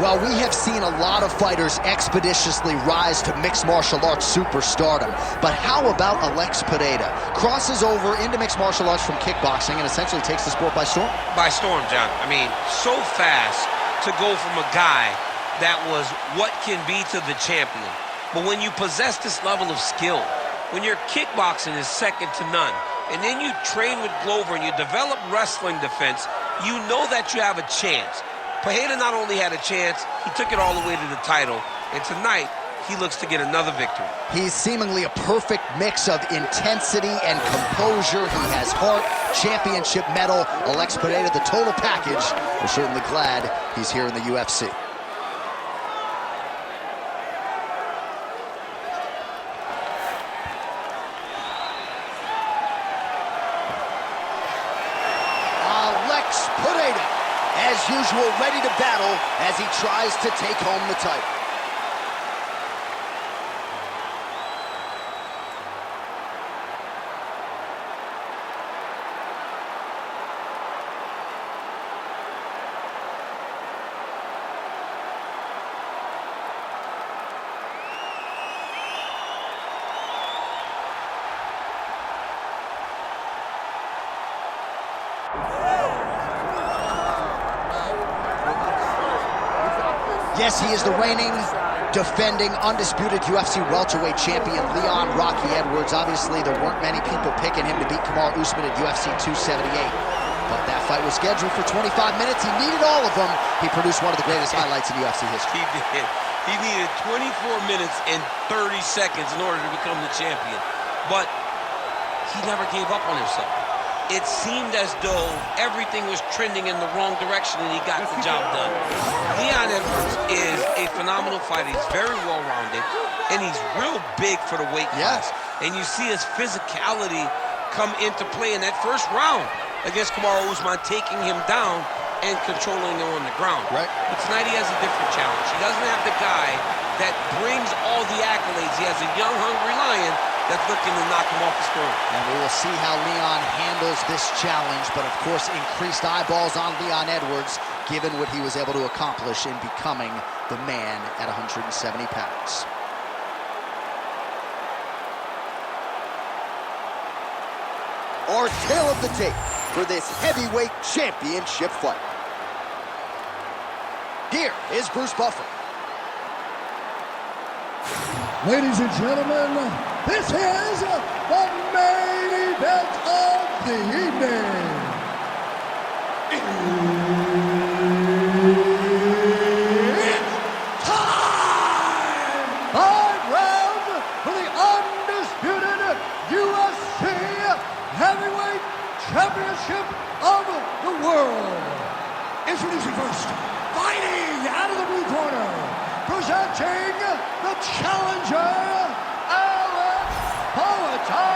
Well, we have seen a lot of fighters expeditiously rise to mixed martial arts superstardom. But how about Alex Pereira? Crosses over into mixed martial arts from kickboxing and essentially takes the sport by storm. By storm, John. I mean, so fast to go from a guy that was what can be to the champion. But when you possess this level of skill, when your kickboxing is second to none, and then you train with Glover and you develop wrestling defense, you know that you have a chance. Pereira not only had a chance, he took it all the way to the title, and tonight, he looks to get another victory. He's seemingly a perfect mix of intensity and composure. He has heart, championship medal. Alex Pereira, the total package. We're certainly glad he's here in the UFC. Alex Pereira, as usual, ready to battle as he tries to take home the title. Yes, he is the reigning, defending, undisputed UFC welterweight champion, Leon Rocky Edwards. Obviously, there weren't many people picking him to beat Kamaru Usman at UFC 278. But that fight was scheduled for 25 minutes. He needed all of them. He produced one of the greatest highlights in UFC history. He did. He needed 24 minutes and 30 seconds in order to become the champion. But he never gave up on himself. It seemed as though everything was trending in the wrong direction, and he got the job done. Leon Edwards is a phenomenal fighter. He's very well-rounded, and he's real big for the weight class. And you see his physicality come into play in that first round against Kamaru Usman, taking him down and controlling him on the ground. Right. But tonight he has a different challenge. He doesn't have the guy that brings all the accolades. He has a young, hungry lion that's looking to knock him off his throne. And we will see how Leon handles this challenge, but of course increased eyeballs on Leon Edwards, given what he was able to accomplish in becoming the man at 170 pounds. Our tale of the tape for this heavyweight championship fight. Here is Bruce Buffer. Ladies and gentlemen, this is the main event of the evening. It's time! 5 rounds for the undisputed UFC Heavyweight Championship of the world. Introducing first, fighting out of the blue corner, presenting the challenger, Alex Pereira!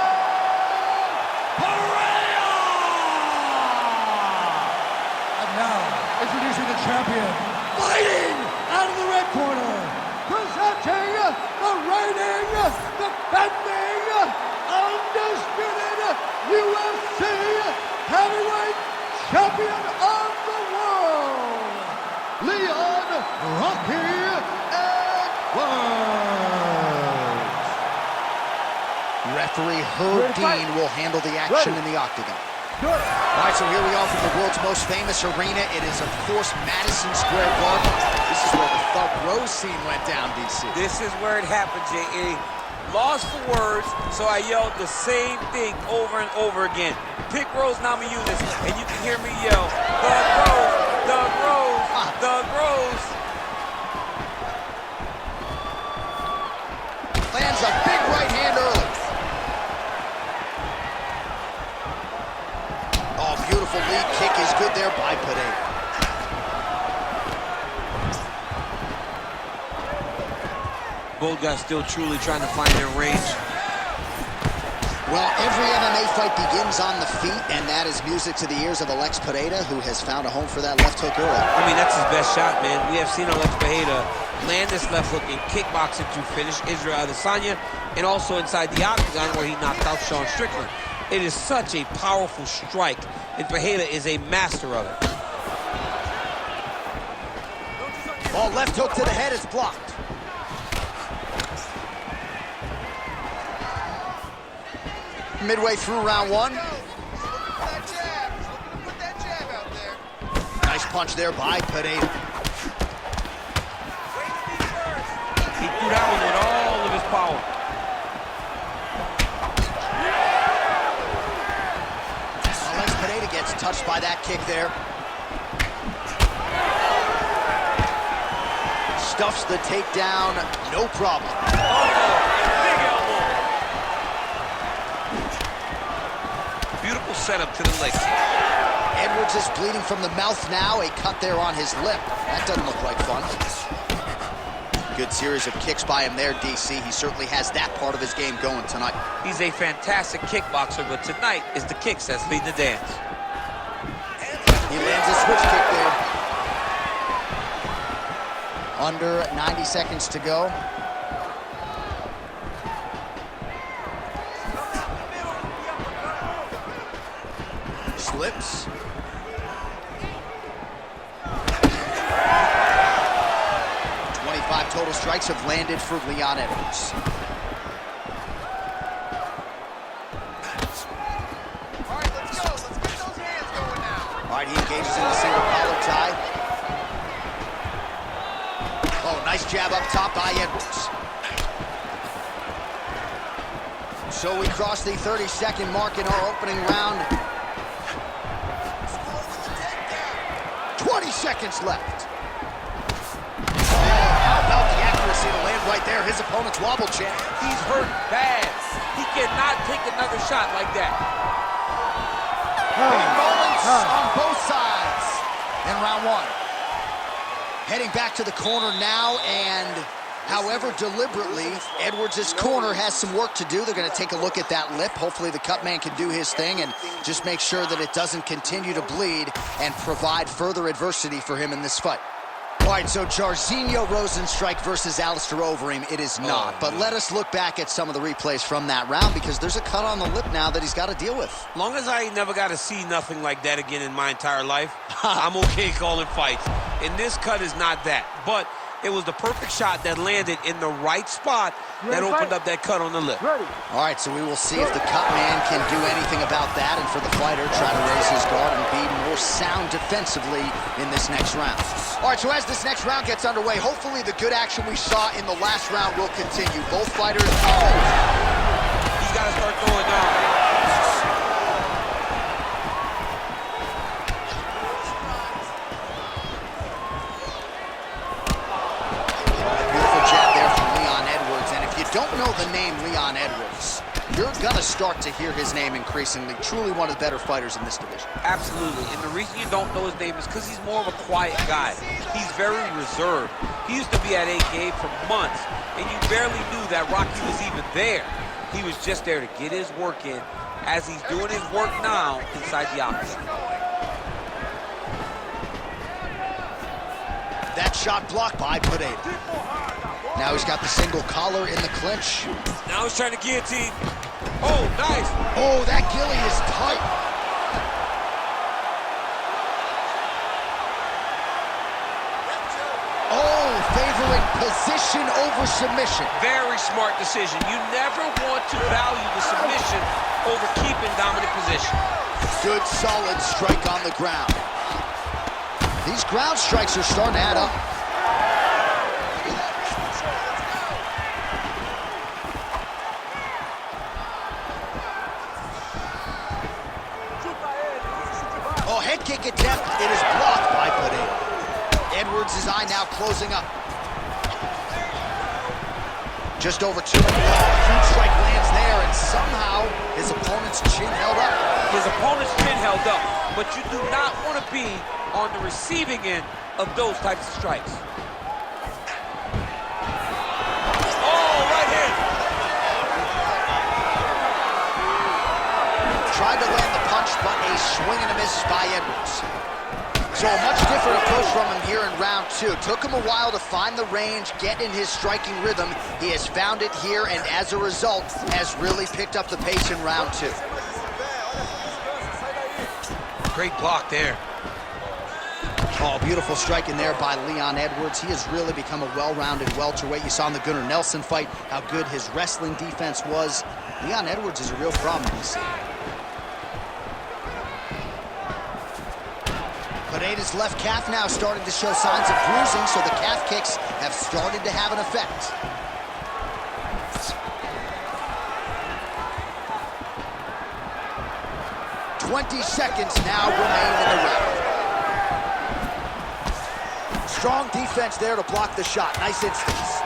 And now, introducing the champion, fighting out of the red corner, presenting the reigning, defending, undisputed UFC Heavyweight Champion of the world, Leon Rocky Referee Herb Dean will handle the action in the octagon. All right, so here we are from the world's most famous arena. It is, of course, Madison Square Garden. This is where the Thug Rose scene went down, DC. This is where it happened, J.A. Lost for words, so I yelled the same thing over and over again. Pick Rose Namajunas, and you can hear me yell, Thug Rose, Thug Rose, Thug Rose. Lands a big right hand early. Oh, beautiful lead kick is good there by Pereira. Both guys still truly trying to find their range. Well, every MMA fight begins on the feet, and that is music to the ears of Alex Pereira, who has found a home for that left hook early. I mean, that's his best shot, man. We have seen Alex Pereira land this left hook in kickboxing to finish Israel Adesanya, and also inside the octagon where he knocked out Sean Strickland. It is such a powerful strike, and Pereira is a master of it. Oh, left hook to the head is blocked. Midway through round one. Nice punch there by Pereira. He threw that one with all of his power. Unless Pereira gets touched by that kick there. Stuffs the takedown, no problem. Big elbow. Beautiful setup to the leg kick. Edwards is bleeding from the mouth now, a cut there on his lip. That doesn't look like fun. Good series of kicks by him there, DC. He certainly has that part of his game going tonight. He's a fantastic kickboxer, but tonight is the kicks that's leading the dance. He lands a switch kick there. Under 90 seconds to go. Slips. Total strikes have landed for Leon Edwards. All right, let's go. Let's get those hands going now. All right, he engages in the single collar tie. Oh, nice jab up top by Edwards. So we cross the 30-second mark in our opening round. 20 seconds left. To land right there, his opponent's wobble check. He's hurt bad. He cannot take another shot like that. Moments on both sides in round one. Heading back to the corner now, and however deliberately, Edwards' corner has some work to do. They're going to take a look at that lip. Hopefully the cut man can do his thing and just make sure that it doesn't continue to bleed and provide further adversity for him in this fight. All right, so Jairzinho Rozenstruik versus Alistair Overeem, it is not. But let us look back at some of the replays from that round because there's a cut on the lip now that he's got to deal with. As long as I never got to see nothing like that again in my entire life, I'm okay calling fights. And this cut is not that. But it was the perfect shot that landed in the right spot that opened up that cut on the lip. All right, so we will see if the cut man can do anything about that, and for the fighter, try to raise his guard and be more sound defensively in this next round. All right, so as this next round gets underway, hopefully the good action we saw in the last round will continue. Both fighters... He's got to start throwing down. Don't know the name Leon Edwards, you're gonna start to hear his name increasingly. Truly one of the better fighters in this division. Absolutely, and the reason you don't know his name is because he's more of a quiet guy. He's very reserved. He used to be at AK for months, and you barely knew that Rocky was even there. He was just there to get his work in, as he's doing his work now inside the octagon. That shot blocked by Pereira. Now he's got the single collar in the clinch. Now he's trying to guillotine. Oh, nice. Oh, that gilly is tight. Oh, favoring position over submission. Very smart decision. You never want to value the submission over keeping dominant position. Good, solid strike on the ground. These ground strikes are starting to add up. Oh, head kick attempt. It is blocked by Pereira. Edwards' eye now closing up. Just over 2 minutes. Huge strike lands there, and somehow his opponent's chin held up. His opponent's chin held up, but you do not want to be on the receiving end of those types of strikes. Oh, right hand. Tried to land the punch, but a swing and a miss by Edwards. So a much different approach from him here in round two. Took him a while to find the range, get in his striking rhythm. He has found it here, and as a result, has really picked up the pace in round two. Great block there. Oh, beautiful strike in there by Leon Edwards. He has really become a well-rounded welterweight. You saw in the Gunnar Nelson fight how good his wrestling defense was. Leon Edwards is a real problem in this league. Pereira's left calf now starting to show signs of bruising, so the calf kicks have started to have an effect. "20 seconds now remain in the round. Strong defense there to block the shot. Nice instance.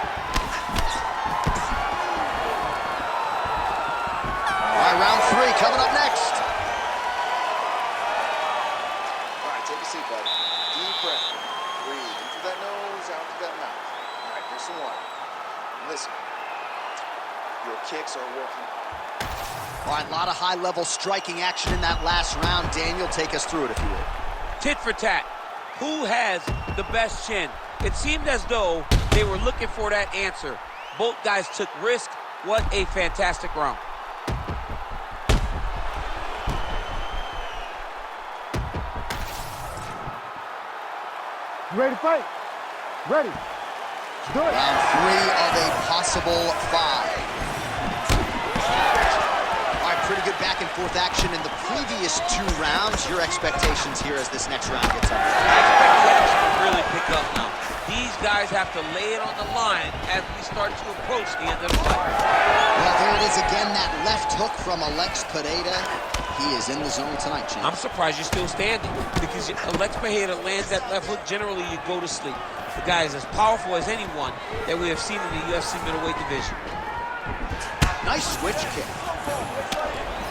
All right, round 3 coming up next. All right, take a seat, buddy. Deep breath. Breathe in through that nose, out through that mouth. All right, here's some water. Listen, your kicks are working. All right, a lot of high-level striking action in that last round. Daniel, take us through it, if you would. Tit for tat. Who has the best chin? It seemed as though they were looking for that answer. Both guys took risk. What a fantastic round. You ready to fight? Ready. Let's do it. Round 3 of a possible 5. All right, pretty good back-and-forth action in the previous 2 rounds. Your expectations here as this next round gets underway? I expect the action to really pick up now. These guys have to lay it on the line as we start to approach the end of the fight. Well, there it is again, that left hook from Alex Pereira. He is in the zone tonight, champ. I'm surprised you're still standing because Alex Pereira lands that left hook, generally you go to sleep. The guy is as powerful as anyone that we have seen in the UFC middleweight division. Nice switch kick.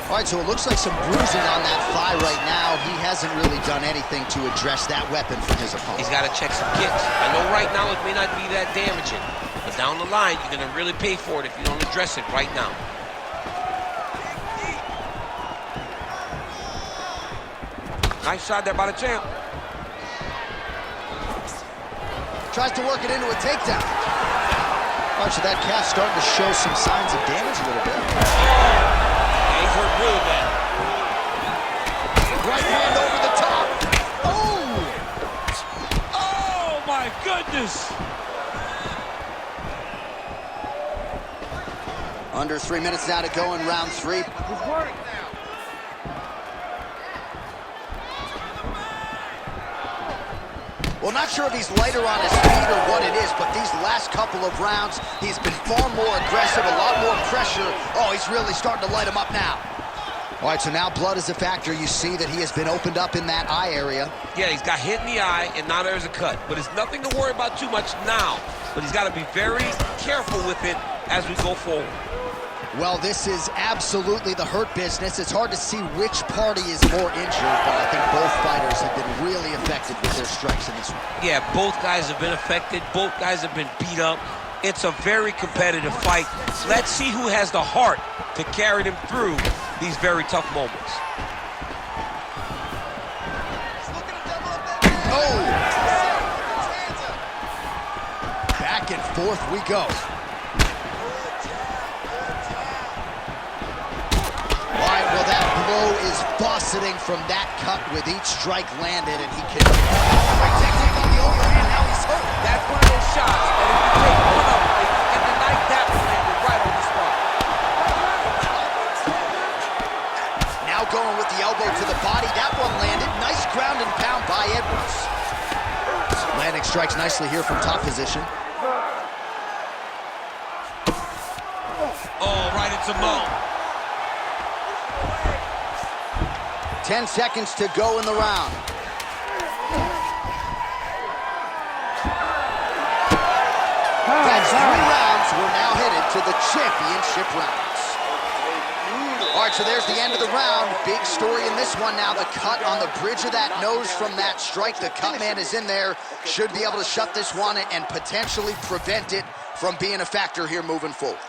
All right, so it looks like some bruising on that thigh right now. He hasn't really done anything to address that weapon from his opponent. He's got to check some kicks. I know right now it may not be that damaging, but down the line, you're going to really pay for it if you don't address it right now. Nice shot there by the champ. Tries to work it into a takedown. All right, so that calf starting to show some signs of damage a little bit. Yeah, he's hurt really bad. Right hand over the top. Oh! Oh, my goodness. Under 3 minutes now to go in round 3. Let's work. Well, not sure if he's lighter on his feet or what it is, but these last couple of rounds, he's been far more aggressive, a lot more pressure. Oh, he's really starting to light him up now. All right, so now blood is a factor. You see that he has been opened up in that eye area. Yeah, he's got hit in the eye, and now there's a cut. But it's nothing to worry about too much now. But he's got to be very careful with it as we go forward. Well, this is absolutely the hurt business. It's hard to see which party is more injured, but I think both fighters have been really affected with their strikes in this one. Yeah, both guys have been affected. Both guys have been beat up. It's a very competitive fight. Let's see who has the heart to carry them through these very tough moments. Oh! Back and forth we go. Blow is fauceting from that cut with each strike landed, and he can... Great technique on the overhand, now he's hurt. That's one of those shots that if you take one of them, and the night that one landed right on the spot. Now going with the elbow to the body, that one landed. Nice ground and pound by Edwards. Landing strikes nicely here from top position. Oh, right into Mo. 10 seconds to go in the round. That's 3 rounds. We're now headed to the championship rounds. All right, so there's the end of the round. Big story in this one now. The cut on the bridge of that nose from that strike. The cut man is in there. Should be able to shut this one and potentially prevent it from being a factor here moving forward.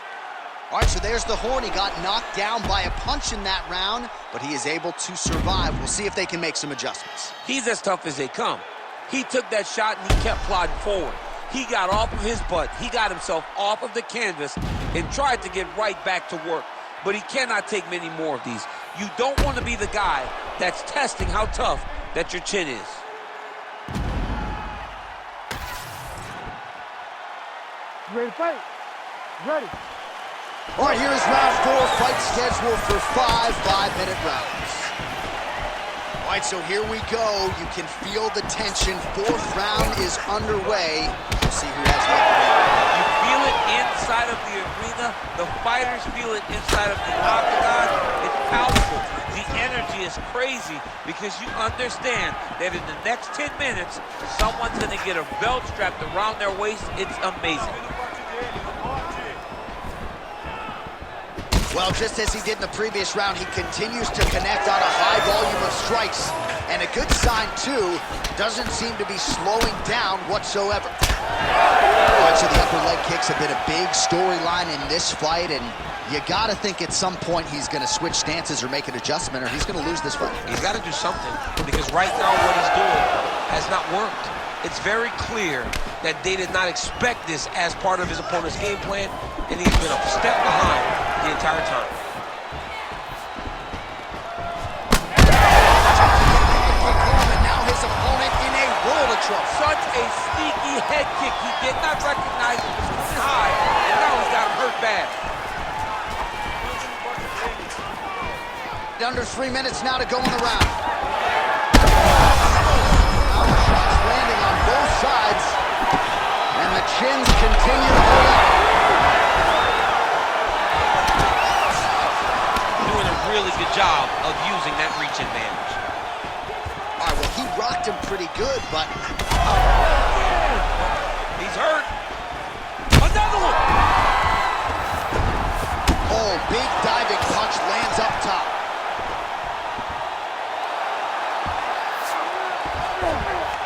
All right, so there's the horn. He got knocked down by a punch in that round, but he is able to survive. We'll see if they can make some adjustments. He's as tough as they come. He took that shot and he kept plodding forward. He got off of his butt. He got himself off of the canvas and tried to get right back to work. But he cannot take many more of these. You don't want to be the guy that's testing how tough that your chin is. You ready to fight? Ready. All right, here's round 4, fight scheduled for 5 5-minute rounds. All right, so here we go. You can feel the tension. 4th round is underway. We'll see who has what. You feel it inside of the arena. The fighters feel it inside of the octagon. It's palpable. The energy is crazy because you understand that in the next 10 minutes, someone's going to get a belt strapped around their waist. It's amazing. Well, just as he did in the previous round, he continues to connect on a high volume of strikes. And a good sign, too, doesn't seem to be slowing down whatsoever. All right, so the upper leg kicks have been a big storyline in this fight, and you gotta think at some point he's gonna switch stances or make an adjustment, or he's gonna lose this fight. He's got to do something, because right now what he's doing has not worked. It's very clear that they did not expect this as part of his opponent's game plan, and he's been a step behind the entire time. And now his opponent in a world of trouble. Such a sneaky head kick. He did not recognize it was coming high, and now he's got him hurt bad. Under 3 minutes now to go in the round. Shots landing on both sides, and the chins continue to hold up. Doing a really good job of using that reach advantage. All right, well, he rocked him pretty good, but... He's hurt. Another one! Oh, big diving punch lands up top.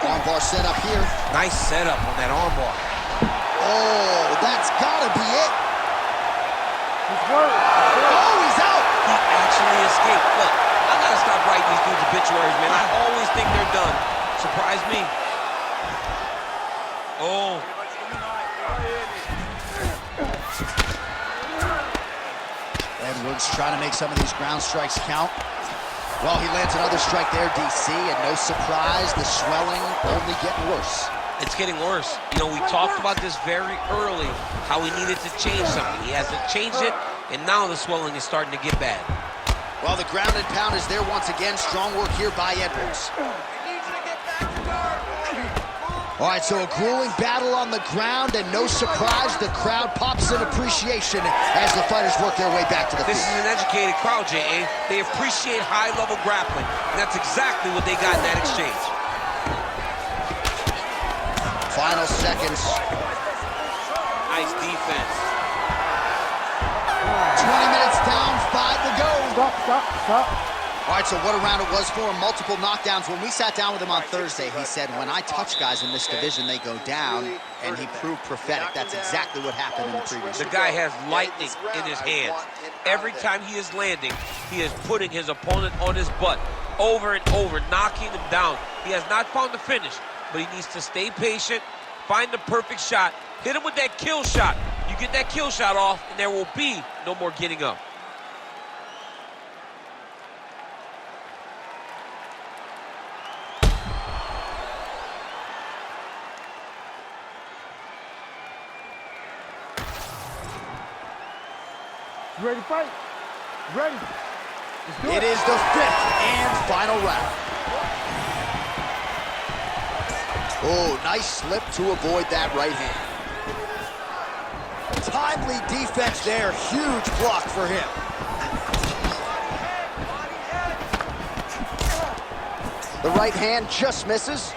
Armbar set up here. Nice setup on that armbar. Oh, that's gotta be it. He's hurt. Oh, he's out. He actually escaped. Look, I gotta stop writing these dudes obituaries, man. I always think they're done. Surprise me. Oh. Edwards trying to make some of these ground strikes count. Well, he lands another strike there, DC, and no surprise, the swelling only getting worse. It's getting worse. You know, we talked about this very early, how he needed to change something. He hasn't changed it, and now the swelling is starting to get bad. Well, the ground and pound is there once again. Strong work here by Edwards. All right, so a grueling battle on the ground, and no surprise, the crowd pops in appreciation as the fighters work their way back to the This field. is an educated crowd, J.A. They appreciate high-level grappling, and that's exactly what they got in that exchange. Final seconds. Nice defense. 20 minutes down, 5 to go. Stop. All right, so what a round it was for him. Multiple knockdowns. When we sat down with him on Thursday, he said, when I touch guys in this division, they go down, and he proved prophetic. That's exactly what happened in the previous The guy has lightning in his hands. Every time he is landing, he is putting his opponent on his butt over and over, knocking him down. He has not found the finish, but he needs to stay patient, find the perfect shot, hit him with that kill shot. You get that kill shot off, and there will be no more getting up. You ready to fight? Ready. Let's do it. It is the 5th and final round. Oh, nice slip to avoid that right hand. Timely defense there. Huge block for him. The right hand just misses.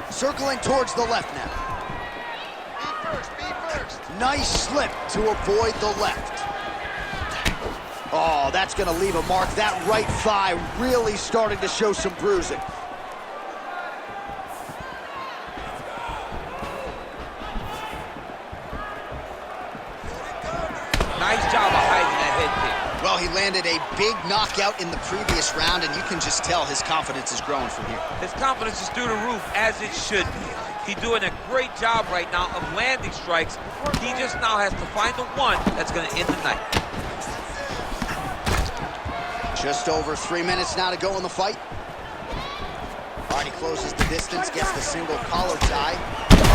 Circling towards the left now. Be first. Nice slip to avoid the left. Oh, that's going to leave a mark. That right thigh really starting to show some bruising. Nice job of hiding that head kick. Well, he landed a big knockout in the previous round, and you can just tell his confidence is growing from here. His confidence is through the roof, as it should be. He's doing a great job right now of landing strikes. He just now has to find the one that's going to end the night. Just over 3 minutes now to go in the fight. All right, he closes the distance, gets the single collar tie. Landed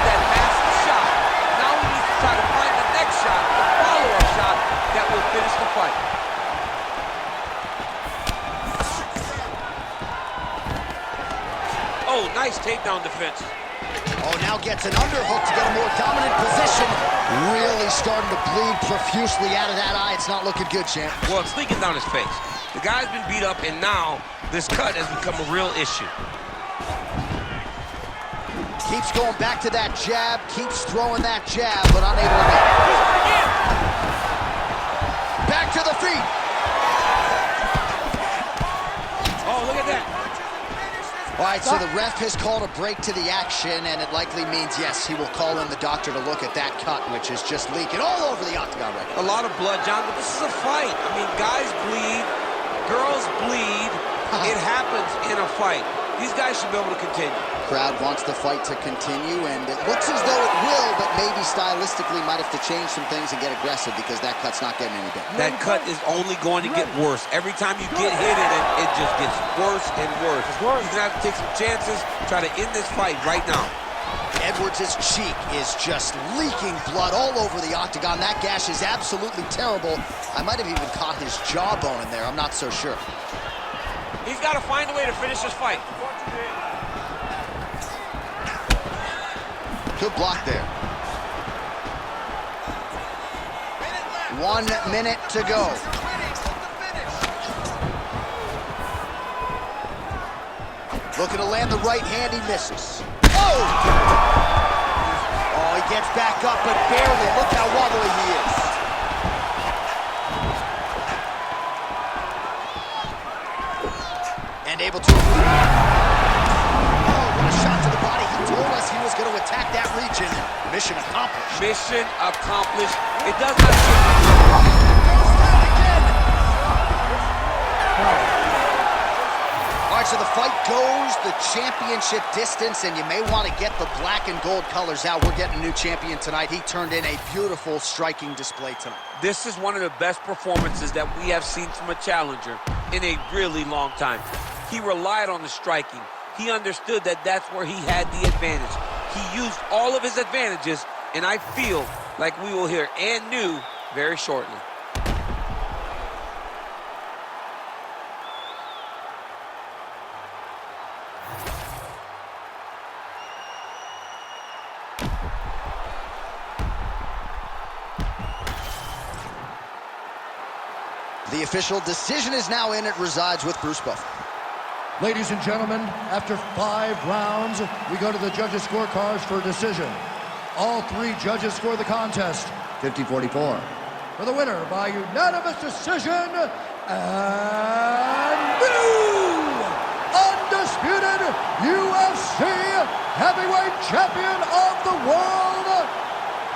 that massive shot. Now he needs to try to find the next shot, the follow-up shot that will finish the fight. Oh, nice takedown defense. Oh, now gets an underhook to get a more dominant position. Really starting to bleed profusely out of that eye. It's not looking good, champ. Well, it's leaking down his face. The guy's been beat up, and now this cut has become a real issue. Keeps going back to that jab, keeps throwing that jab, but unable to make it. Back to the feet. Oh, look at that. All right, so the ref has called a break to the action, and it likely means, yes, he will call in the doctor to look at that cut, which is just leaking all over the octagon right now. A lot of blood, John, but this is a fight. I mean, guys bleed, girls bleed. It happens in a fight. These guys should be able to continue. Crowd wants the fight to continue, and it looks as though it will, but maybe stylistically might have to change some things and get aggressive because that cut's not getting any better. That cut is only going to get worse. Every time you get hit in it, it just gets worse and worse. You're going to have to take some chances, try to end this fight right now. Edwards' cheek is just leaking blood all over the octagon. That gash is absolutely terrible. I might have even caught his jawbone in there. I'm not so sure. He's got to find a way to finish this fight. Good block there. 1 minute to go. Looking to land the right hand, he misses. Oh! Oh, he gets back up, but barely. Look how wobbly he is. And able to... Oh, what a shot to the body. He told us he was going to attack that region. Mission accomplished. Mission accomplished. It does not... All right, so the fight goes the championship distance, and you may want to get the black and gold colors out. We're getting a new champion tonight. He turned in a beautiful striking display tonight. This is one of the best performances that we have seen from a challenger in a really long time. He relied on the striking. He understood that that's where he had the advantage. He used all of his advantages, and I feel like we will hear and new very shortly. The official decision is now in. It resides with Bruce Buffer. Ladies and gentlemen, after 5 rounds, we go to the judges' scorecards for a decision. All 3 judges score the contest 50-44. For the winner by unanimous decision, and new undisputed UFC heavyweight champion of the world,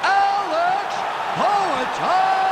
Alex Poatan.